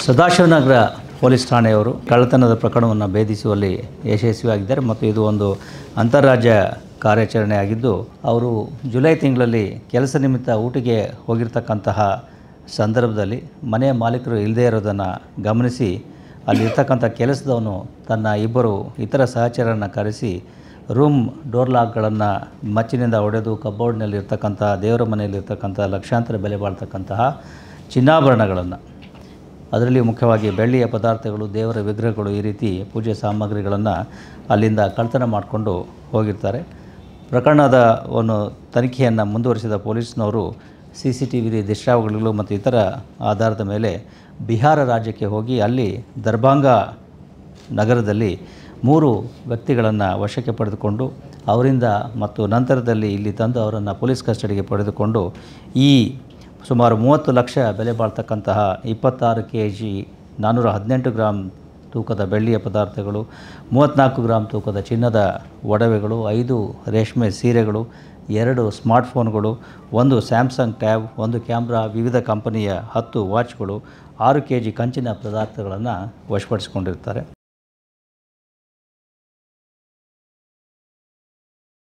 Sadashivanagar police ಠಾಣೆಯವರು ಕಳ್ಳತನದ ಪ್ರಕರಣವನ್ನು ಭೇದಿಸುವಲ್ಲಿ ಯಶಸ್ವಿಯಾಗಿದ್ದಾರೆ ಮತ್ತು ಇದು ಒಂದು ಅಂತಾರಾಜ್ಯ ಕಾರ್ಯಾಚರಣೆ ಆಗಿದ್ದು, ಅವರು ಜುಲೈ ತಿಂಗಳಲ್ಲಿ ಕೆಲಸ ನಿಮಿತ್ತ ಊಟಿಗೆ ಹೋಗಿರ್ತಕ್ಕಂತಹ ಸಂದರ್ಭದಲ್ಲಿ ಮನೆಯ ಮಾಲೀಕರು ಇಲ್ಲದೇ ಇರೋದನ್ನು ಗಮನಿಸಿ ಅಲ್ಲಿರ್ತಕ್ಕಂಥ ಕೆಲಸದವನು ತನ್ನ ಇಬ್ಬರು ಇತರ ಸಹಚರರನ್ನು ಕರೆಸಿ ರೂಮ್ ಡೋರ್ ಲಾಕ್ಗಳನ್ನು ಮಚ್ಚಿನಿಂದ ಹೊಡೆದು ಕಬೋರ್ಡ್ನಲ್ಲಿರ್ತಕ್ಕಂಥ ದೇವರ ಮನೆಯಲ್ಲಿರ್ತಕ್ಕಂಥ ಲಕ್ಷಾಂತರ ಬೆಲೆ ಬಾಳ್ತಕ್ಕಂತಹ ಚಿನ್ನಾಭರಣಗಳನ್ನು, ಅದರಲ್ಲಿ ಮುಖ್ಯವಾಗಿ ಬೆಳ್ಳಿಯ ಪದಾರ್ಥಗಳು, ದೇವರ ವಿಗ್ರಹಗಳು, ಈ ರೀತಿ ಪೂಜೆ ಸಾಮಗ್ರಿಗಳನ್ನು ಅಲ್ಲಿಂದ ಕಳ್ಳತನ ಮಾಡಿಕೊಂಡು ಹೋಗಿರ್ತಾರೆ. ಪ್ರಕರಣದ ಒಂದು ತನಿಖೆಯನ್ನು ಮುಂದುವರಿಸಿದ ಪೊಲೀಸ್ನವರು CCTV ದೃಶ್ಯಾವಳಿಗಳು ಮತ್ತು ಇತರ ಆಧಾರದ ಮೇಲೆ ಬಿಹಾರ ರಾಜ್ಯಕ್ಕೆ ಹೋಗಿ ಅಲ್ಲಿ ದರ್ಭಂಗ ನಗರದಲ್ಲಿ 3 ವ್ಯಕ್ತಿಗಳನ್ನು ವಶಕ್ಕೆ ಪಡೆದುಕೊಂಡು ಅವರಿಂದ ಮತ್ತು ನಂತರದಲ್ಲಿ ಇಲ್ಲಿ ತಂದು ಅವರನ್ನು ಪೊಲೀಸ್ ಕಸ್ಟಡಿಗೆ ಪಡೆದುಕೊಂಡು ಈ ಸುಮಾರು 30 ಲಕ್ಷ ಬೆಲೆ ಬಾಳ್ತಕ್ಕಂತಹ 26 kg 418 ಗ್ರಾಂ ತೂಕದ ಬೆಳ್ಳಿಯ ಪದಾರ್ಥಗಳು, 34 ಗ್ರಾಂ ತೂಕದ ಚಿನ್ನದ ಒಡವೆಗಳು, 5 ರೇಷ್ಮೆ ಸೀರೆಗಳು, 2 ಸ್ಮಾರ್ಟ್ಫೋನ್ಗಳು, 1 ಸ್ಯಾಮ್ಸಂಗ್ ಟ್ಯಾಬ್, 1 ಕ್ಯಾಮ್ರಾ, ವಿವಿಧ ಕಂಪನಿಯ 10 ವಾಚ್ಗಳು, 6 kg ಕಂಚಿನ ಪದಾರ್ಥಗಳನ್ನು ವಶಪಡಿಸಿಕೊಂಡಿರ್ತಾರೆ.